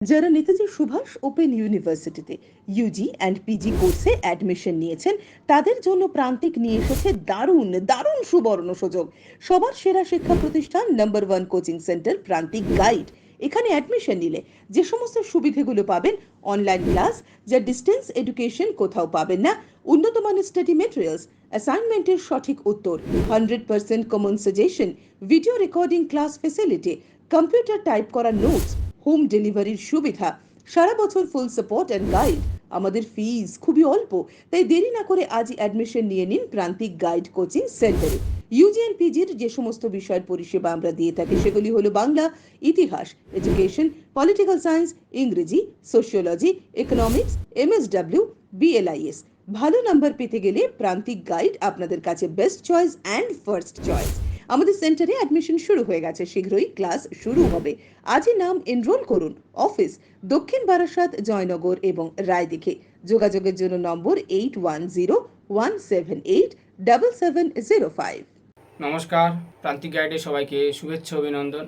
যারা নেতাজি সুভাষ ওপেন ইউনিভার্সিটিতে Yuji and PG কোর্সে অ্যাডমিশন নিয়েছেন তাদের জন্য প্রান্তিক নিয়ে এসেছে দারুণ দারুণ সুবর্ণ সুযোগ। সবার সেরা শিক্ষা প্রতিষ্ঠান নাম্বার 1 কোচিং সেন্টার প্রান্তিক গাইড। এখানে অ্যাডমিশন নিলে যে সমস্ত সুবিধাগুলো পাবেন: অনলাইন ক্লাস যা ডিস্টেন্স এডুকেশন কোথাও পাবেন না, উন্নত মানের স্টাডি মেটেরিয়ালস, অ্যাসাইনমেন্টের সঠিক উত্তর, 100% common suggestion, video recording class facility, computer type করা নোটস, হোম ডেলিভারির সুবিধা, সারা বছর ফুল সাপোর্ট অ্যান্ড গাইড। আমাদের ফিস খুবই অল্প, তাই দেরি না করে আজই অ্যাডমিশন নিয়ে নিন প্রান্তিক গাইড কোচিং সেন্টারে। ইউজি এন্ড পিজির যে সমস্ত বিষয়ের পরিষেবা আমরা দিয়ে থাকি সেগুলি হলো বাংলা, ইতিহাস, এডুকেশন, পলিটিক্যাল সায়েন্স, ইংরেজি, সোশিওলজি, ইকোনমিক্স, এমএসডব্লিউ, বিএলআইএস। ভালো নাম্বার পেতে গেলে প্রান্তিক গাইড আপনাদের কাছে best choice and first choice. আমাদের সেন্টারে অ্যাডমিশন শুরু হয়ে গেছে, শীঘ্রই ক্লাস শুরু হবে। আজই নাম এনরোল করুন। অফিস দক্ষিণ বারাসাত, জয়নগর এবং রায়দিঘি। যোগাযোগের জন্য নম্বর 8101787705। নমস্কার, প্রান্তিক গাইডে সবাইকে শুভেচ্ছা অভিনন্দন।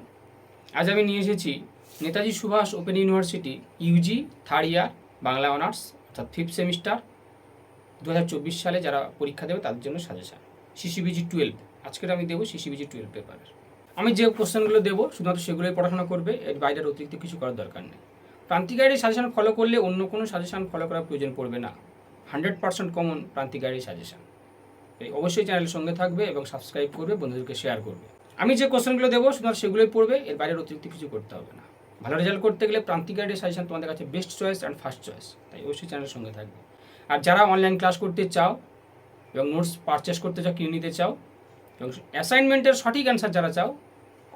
আজ আমি নিয়ে এসেছি Netaji Subhas open university UG third year Bangla honours অর্থাৎ 5th সেমিস্টার 2024 সালে যারা পরীক্ষা দেবে তাদের জন্য সাজেশান সিসিবিজি 12। আজকের আমি দেবো সিসিবিজি 12 পেপারের। আমি যে কোশ্চেনগুলো দেবো শুধুমাত্র সেগুলোই পড়াশোনা করবে, এর বাইরের অতিরিক্ত কিছু করার দরকার নেই। প্রান্তিক গাইডের সাজেশান ফলো করলে অন্য কোনো সাজেশান ফলো করার প্রয়োজন পড়বে না। 100% কমন প্রান্তিক গাইডের সাজেশান। অবশ্যই চ্যানেলের সঙ্গে থাকবে এবং সাবস্ক্রাইব করবে, বন্ধুদেরকে শেয়ার করবে। আমি যে কোশ্চেনগুলো দেবো শুধুমাত্র সেগুলোই পড়বে, এর বাইরের অতিরিক্ত কিছু করতে হবে না। ভালো রেজাল্ট করতে গেলে প্রান্তিক গাইডের সাজেশন তোমাদের কাছে best choice and first choice, তাই অবশ্যই চ্যানেলের সঙ্গে থাকবে। আর যারা অনলাইন ক্লাস করতে চাও এবং নোটস পারচেস করতে চাও, কিনে নিতে চাও এবং অ্যাসাইনমেন্টের সঠিক অ্যান্সার যারা চাও,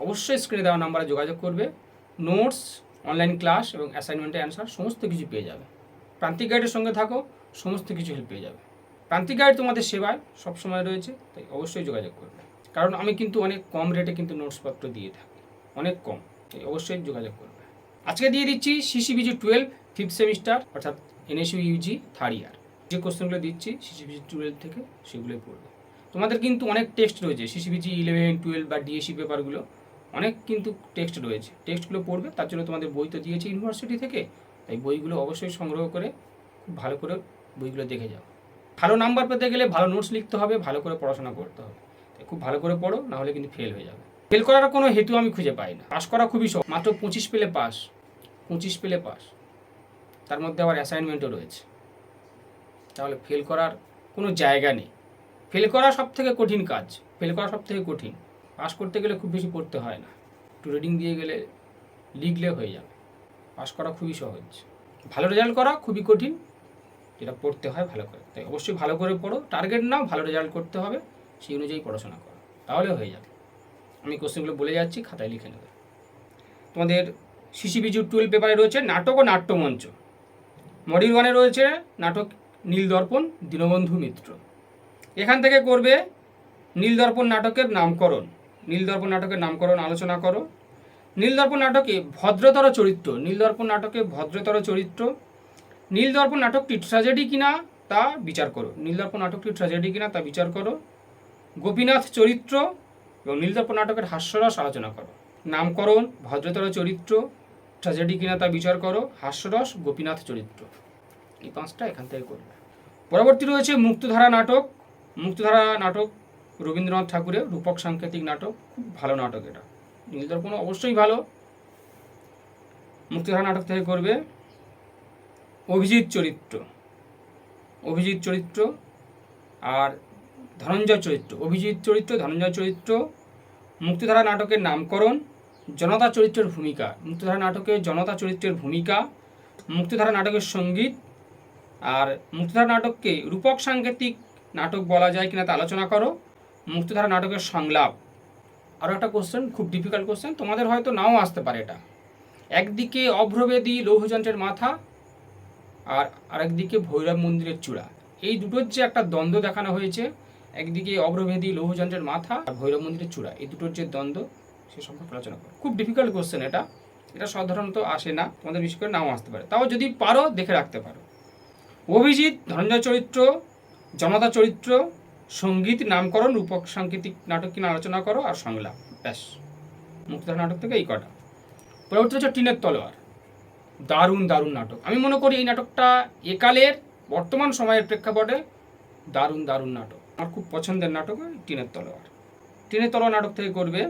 অবশ্যই স্ক্রিনে দেওয়া নাম্বারে যোগাযোগ করবে। নোটস, অনলাইন ক্লাস এবং অ্যাসাইনমেন্টের অ্যান্সার সমস্ত কিছু পেয়ে যাবে। প্রান্তিক গাইডের সঙ্গে থাকো, সমস্ত কিছু হেল্প পেয়ে যাবে। প্রান্তিক গাইড তোমাদের সেবায় সবসময় রয়েছে, তাই অবশ্যই যোগাযোগ করবে। কারণ আমি কিন্তু অনেক কম রেটে কিন্তু নোটসপত্র দিয়ে থাকি, অনেক কম, তাই অবশ্যই যোগাযোগ করবে। আজকে দিয়ে দিচ্ছি সিসিবিজি 12 5th সেমিস্টার অর্থাৎ এনএসইউ ইউজি থার্ড ইয়ার। যে কোশ্চেনগুলো দিচ্ছি সিসিবিজি 12 থেকে সেগুলোই পড়বে। তোমাদের কিন্তু অনেক টেক্সট রয়েছে সিসিবিজি 11, 12 বা ডিএসসি পেপারগুলো, অনেক কিন্তু টেক্সট রয়েছে। টেক্সটগুলো পড়বে, তার জন্য তোমাদের বই তো দিয়েছে ইউনিভার্সিটি থেকে, তাই বইগুলো অবশ্যই সংগ্রহ করে খুব ভালো করে বইগুলো দেখে যাও। ভালো নাম্বার পেতে গেলে ভালো নোটস লিখতে হবে, ভালো করে পড়াশোনা করতে হবে। তাই খুব ভালো করে পড়ো, না হলে কিন্তু ফেল হয়ে যাবে। ফেল করার কোনো হেতু আমি খুঁজে পাই না। পাস করা খুবই সহজ, মাত্র 25 পেলে পাস, 25 পেলে পাস, তার মধ্যে আবার অ্যাসাইনমেন্টও রয়েছে। তাহলে ফেল করার কোনো জায়গা নেই। ফেল করা সব থেকে কঠিন কাজ, ফেল করা সব থেকে কঠিন। পাস করতে গেলে খুব বেশি পড়তে হয় না, একটু রিডিং দিয়ে গেলে লিখলে হয়ে যাবে। পাস করা খুবই সহজ, ভালো রেজাল্ট করা খুবই কঠিন, যেটা পড়তে হয় ভালো করে। তাই অবশ্যই ভালো করে পড়ো, টার্গেট নাও, ভালো রেজাল্ট করতে হবে, সেই অনুযায়ী পড়াশোনা করো, তাহলে হয়ে যাবে। আমি কোশ্চেনগুলো বলে যাচ্ছি, খাতায় লিখে নেবে। তোমাদের সিসিবিজি 12 পেপারে রয়েছে নাটক ও নাট্যমঞ্চ। মডিউল 1-এ রয়েছে নাটক নীলদর্পণ, দীনবন্ধু মিত্র। এখান থেকে করবে নীলদর্পণ নাটকের নামকরণ। নীলদর্পণ নাটকের নামকরণ আলোচনা করো। নীলদর্পণ নাটকে ভদ্রতর চরিত্র, নীলদর্পণ নাটকে ভদ্রতর চরিত্র। নীলদর্পণ নাটকটি ট্র্যাজেডি কিনা তা বিচার করো। নীলদর্পণ নাটকটি ট্র্যাজেডি কিনা তা বিচার করো। গোপীনাথ চরিত্র এবং নীলদর্পণ নাটকের হাস্যরস আলোচনা করো। নামকরণ, ভদ্রতর চরিত্র, ট্র্যাজেডি কিনা তা বিচার করো, হাস্যরস, গোপীনাথ চরিত্র, এই 5টা এখান থেকে করবে। পরবর্তী রয়েছে মুক্তধারা নাটক। মুক্তধারা নাটক রবীন্দ্রনাথ ঠাকুরের রূপক সাংকেতিক নাটক, খুব ভালো নাটক এটা। নীলদর্পণ অবশ্যই ভালো, মুক্তধারা নাটক থেকে করবে। অভিজিৎ চরিত্র, অভিজিৎ চরিত্র আর ধনঞ্জয় চরিত্র, অভিজিৎ চরিত্র, ধনঞ্জয় চরিত্র। মুক্তধারা নাটকের নামকরণ, জনতা চরিত্রের ভূমিকা, মুক্তধারা নাটকে জনতা চরিত্রের ভূমিকা। মুক্তধারা নাটকের সঙ্গীত। আর মুক্তধারা নাটককে রূপক সাংকেতিক নাটক বলা যায় কিনা তা আলোচনা করো। মুক্তধারা নাটকের সংলাপ। আরও একটা কোশ্চেন, খুব ডিফিকাল্ট কোশ্চেন, তোমাদের হয়তো নাও আসতে পারে এটা। একদিকে অভ্রবেদী লৌহযন্ত্রের মাথা আর আরেকদিকে ভৈরব মন্দিরের চূড়া, এই দুটোর যে একটা দ্বন্দ্ব দেখানো হয়েছে, একদিকে অভ্রভেদী লৌহযন্ত্রের মাথা আর ভৈরব মন্দিরের চূড়া, এই দুটোর যে দ্বন্দ্ব সে সম্পর্কে আলোচনা করো। খুব ডিফিকাল্ট কোশ্চেন এটা, এটা সাধারণত আসে না, তোমাদের বিশেষ করে নাও আসতে পারে, তাও যদি পারো দেখে রাখতে পারো। অভিজিৎ, ধনঞ্জয় চরিত্র, জনতা চরিত্র, সঙ্গীত, নামকরণ, রূপক সাংকেতিক নাটক কিনা আলোচনা করো আর সংলাপ, ব্যাস। মুক্তধারা নাটক থেকে এই কটা। পরবর্তী হচ্ছে টিনের তলোয়ার। দারুণ দারুণ নাটক। আমি মনে করি এই নাটকটা একালের বর্তমান সময়ের প্রেক্ষাপটে দারুণ দারুণ নাটক। আমার খুব পছন্দের নাটক টিনের তলোয়ার। টিনের তলোয়ার নাটক থেকে করবে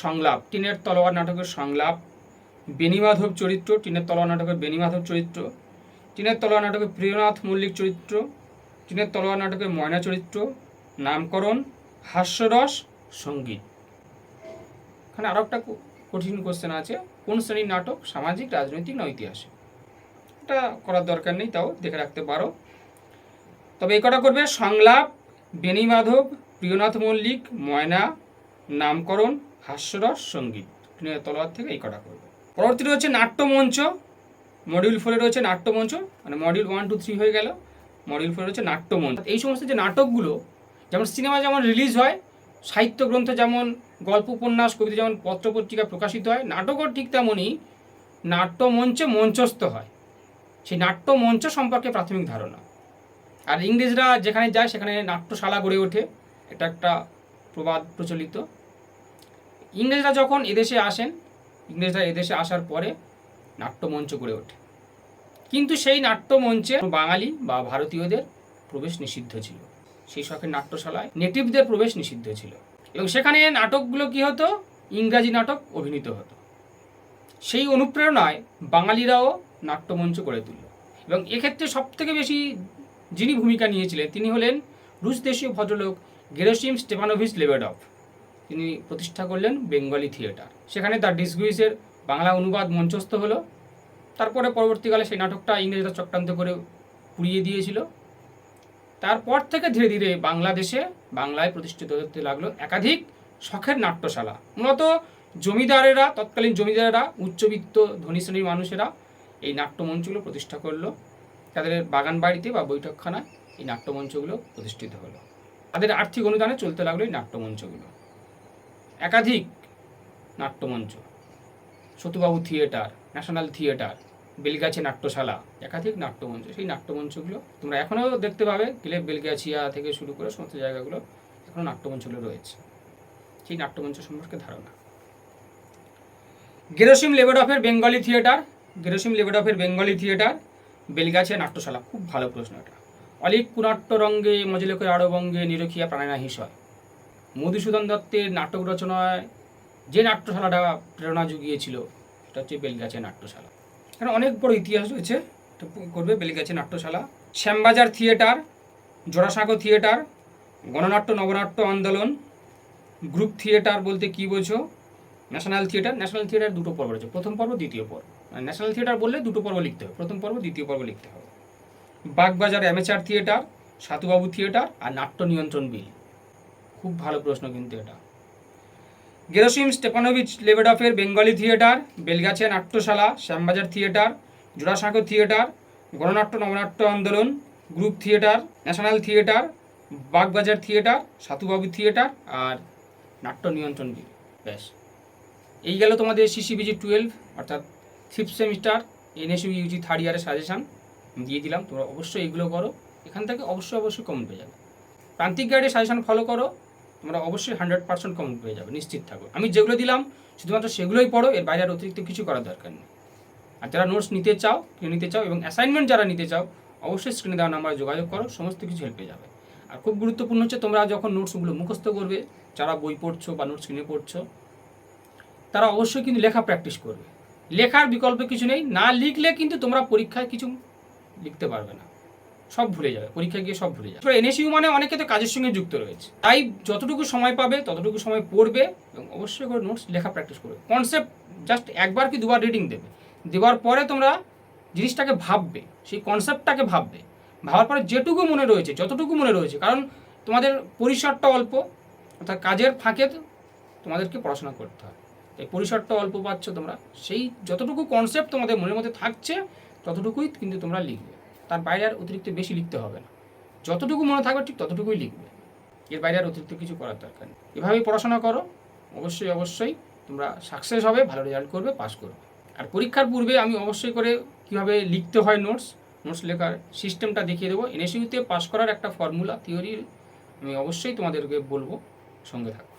সংলাপ। টিনের তলোয়ার নাটকের সংলাপ, বেণীমাধব চরিত্র, টিনের তলোয়ার নাটকের বেণীমাধব চরিত্র, টিনের তলোয়ার নাটকের প্রিয়নাথ মল্লিক চরিত্র, টিনের তলোয়ার নাটকের ময়না চরিত্র, নামকরণ, হাস্যরস, সঙ্গীত। এখানে আরও একটা কঠিন কোশ্চেন আছে, কোন শ্রেণীর নাটক, সামাজিক, রাজনৈতিক না ঐতিহাসিক? এটা করার দরকার নেই, তাও দেখে রাখতে পারো। তবে এই কটা করবে সংলাপ, বেণীমাধব, প্রিয়নাথ মল্লিক, ময়না, নামকরণ, হাস্যরস, সঙ্গীত। টিনের তলোয়ার থেকে এই কটা করবে। পরবর্তী রয়েছে নাট্যমঞ্চ। মডিউল 4 রয়েছে নাট্যমঞ্চ, মানে মডিউল 1, 2, 3 হয়ে গেল। মডিউল 4 রয়েছে নাট্যমঞ্চ। এই সমস্ত যে নাটকগুলো, যেমন সিনেমা যেমন রিলিজ হয়, সাহিত্য গ্রন্থ যেমন গল্প উপন্যাস কবিতা যেমন পত্রপত্রিকা প্রকাশিত হয়, নাটকও ঠিক তেমনই নাট্যমঞ্চে মঞ্চস্থ হয়। সেই নাট্যমঞ্চ সম্পর্কে প্রাথমিক ধারণা। আর ইংরেজরা যেখানে যায় সেখানে নাট্যশালা গড়ে ওঠে, এটা একটা প্রবাদ প্রচলিত। ইংরেজরা যখন এদেশে আসেন, ইংরেজরা এদেশে আসার পরে নাট্যমঞ্চ গড়ে ওঠে, কিন্তু সেই নাট্যমঞ্চে বাঙালি বা ভারতীয়দের প্রবেশ নিষিদ্ধ ছিল। সেই শখের নাট্যশালায় নেটিভদের প্রবেশ নিষিদ্ধ ছিল, এবং সেখানে নাটকগুলো কি হতো, ইংরাজি নাটক অভিনীত হতো। সেই অনুপ্রেরণায় বাঙালিরাও নাট্যমঞ্চ গড়ে তুলল, এবং এক্ষেত্রে সবথেকে বেশি যিনি ভূমিকা নিয়েছিলেন তিনি হলেন রুশ দেশীয় ভদ্রলোক গেরসিম স্টেপানোভিচ লেবেডভ। তিনি প্রতিষ্ঠা করলেন বেঙ্গলি থিয়েটার। সেখানে দ্য ডিসগুইসের বাংলা অনুবাদ মঞ্চস্থ হলো। তারপরে পরবর্তীকালে সেই নাটকটা ইংরেজরা চক্রান্ত করে পুড়িয়ে দিয়েছিল। তারপর থেকে ধীরে ধীরে বাংলায় প্রতিষ্ঠিত হতে লাগলো একাধিক শখের নাট্যশালা। মূলত জমিদারেরা, তৎকালীন জমিদারেরা, উচ্চবিত্ত ধনী শ্রেণীর মানুষেরা এই নাট্যমঞ্চগুলো প্রতিষ্ঠা করলো। তাদের বাগান বাড়িতে বা বৈঠকখানায় এই নাট্যমঞ্চগুলো প্রতিষ্ঠিত হলো। তাদের আর্থিক অনুদানে চলতে লাগলো এই নাট্যমঞ্চগুলো। একাধিক নাট্যমঞ্চ, সতুবাবু থিয়েটার, ন্যাশনাল থিয়েটার, বেলগাছি নাট্যশালা, একাধিক নাট্যমঞ্চ। সেই নাট্যমঞ্চগুলো তোমরা এখনও দেখতে পাবে, গেলে বেলগাছিয়া থেকে শুরু করে সমস্ত জায়গাগুলো এখনও নাট্যমঞ্চগুলো রয়েছে। সেই নাট্যমঞ্চ সম্পর্কে ধারণা। গেরসিম লেবেডভের বেঙ্গলি থিয়েটার, গেরসিম লেবেডভের বেঙ্গলি থিয়েটার, বেলগাছিয়া নাট্যশালা। খুব ভালো প্রশ্ন এটা। অলিক কুনাট্য রঙ্গে মজলেকের আড়বঙ্গে নিরখিয়া প্রাণায়না হিসয়। মধুসূদন দত্তের নাটক রচনায় যে নাট্যশালাটা প্রেরণা জুগিয়েছিল সেটা হচ্ছে বেলগাছিয়া নাট্যশালা। এখানে অনেক বড় ইতিহাস রয়েছে, এটা করবে বেলগাছিয়া নাট্যশালা। শ্যামবাজার থিয়েটার, জোড়াসাঁকো থিয়েটার, গণনাট্য নবনাট্য আন্দোলন, গ্রুপ থিয়েটার বলতে কী বোঝো, ন্যাশনাল থিয়েটার। ন্যাশনাল থিয়েটার দুটো পর্ব রয়েছে, প্রথম পর্ব, দ্বিতীয় পর্ব। মানে ন্যাশনাল থিয়েটার বললে দুটো পর্ব লিখতে হবে, প্রথম পর্ব, দ্বিতীয় পর্ব লিখতে হবে। Bagbazar amateur theatre, Satubabu theatre আর নাট্য নিয়ন্ত্রণ বিল। খুব ভালো প্রশ্ন কিন্তু এটা। গেরসিম স্টেপানোভিচ লেবেডভের বেঙ্গলি থিয়েটার, বেলগাছিয়া নাট্যশালা, শ্যামবাজার থিয়েটার, জোড়াসাঁকো থিয়েটার, গণনাট্য নবনাট্য আন্দোলন, group theatre, national theatre, Bagbazar theatre, Satubabu theatre আর নাট্য নিয়ন্ত্রণ বিল। ব্যাস, এই গেল তোমাদের সিসিবিজি 12 অর্থাৎ 5th semester NSU Yuji 3rd ইয়ারের সাজেশান দিয়ে দিলাম। তোমরা অবশ্যই এগুলো করো, এখান থেকে অবশ্যই কমন পেয়ে যাবে। প্রান্তিক গাইডের সাজেশান ফলো করো, তোমরা অবশ্যই 100% কমন পেয়ে যাবে, নিশ্চিত থাকো। আমি যেগুলো দিলাম শুধুমাত্র সেগুলোই পড়ো, এর বাইরে আর অতিরিক্ত কিছু করার দরকার নেই। আর যারা নোটস নিতে চাও এবং অ্যাসাইনমেন্ট যারা নিতে চাও, অবশ্যই স্ক্রিনে দেওয়া নাম্বারে যোগাযোগ করো, সমস্ত কিছু হেল্প পেয়ে যাবে। আর খুব গুরুত্বপূর্ণ হচ্ছে তোমরা যখন নোটসগুলো মুখস্থ করবে, যারা বই পড়ছো বা নোটস কিনে পড়ছো, তারা অবশ্যই কিন্তু লেখা প্র্যাকটিস করবে। লেখার বিকল্প কিছু নেই, না লিখলে কিন্তু তোমরা পরীক্ষায় কিছু লিখতে পারবে না, সব ভুলে যাবে, পরীক্ষায় গিয়ে সব ভুলে যাবে। এনএসইউ মানে অনেকে তো কাজের সঙ্গে যুক্ত রয়েছে, তাই যতটুকু সময় পাবে ততটুকু সময় পড়বে এবং অবশ্যই করে নোটস লেখা প্র্যাকটিস করবে। কনসেপ্ট জাস্ট একবার কি দুবার রিডিং দেবে, দেওয়ার পরে তোমরা জিনিসটাকে ভাববে, সেই কনসেপ্টটাকে ভাববে, ভাবার পরে যেটুকু মনে রয়েছে, যতটুকু মনে রয়েছে, কারণ তোমাদের পরিসরটা অল্প, অর্থাৎ কাজের ফাঁকে তোমাদেরকে পড়াশোনা করতে হয়, এই পরিসরটা অল্প পাচ্ছ তোমরা, সেই যতটুকু কনসেপ্ট তোমাদের মনের মধ্যে থাকছে ততটুকুই কিন্তু তোমরা লিখবে, তার বাইরে আর অতিরিক্ত বেশি লিখতে হবে না। যতটুকু মনে থাকবে ঠিক ততটুকুই লিখবে, এর বাইরে আর অতিরিক্ত কিছু করার দরকার নেই। এভাবেই পড়াশোনা করো, অবশ্যই তোমরা সাকসেস হবে, ভালো রেজাল্ট করবে, পাস করবে। আর পরীক্ষার পূর্বে আমি অবশ্যই করে কীভাবে লিখতে হয় নোটস লেখার সিস্টেমটা দেখিয়ে দেবো। এনএসইউতে পাস করার একটা ফর্মুলা থিওরি আমি অবশ্যই তোমাদেরকে বলবো, সঙ্গে থাকো।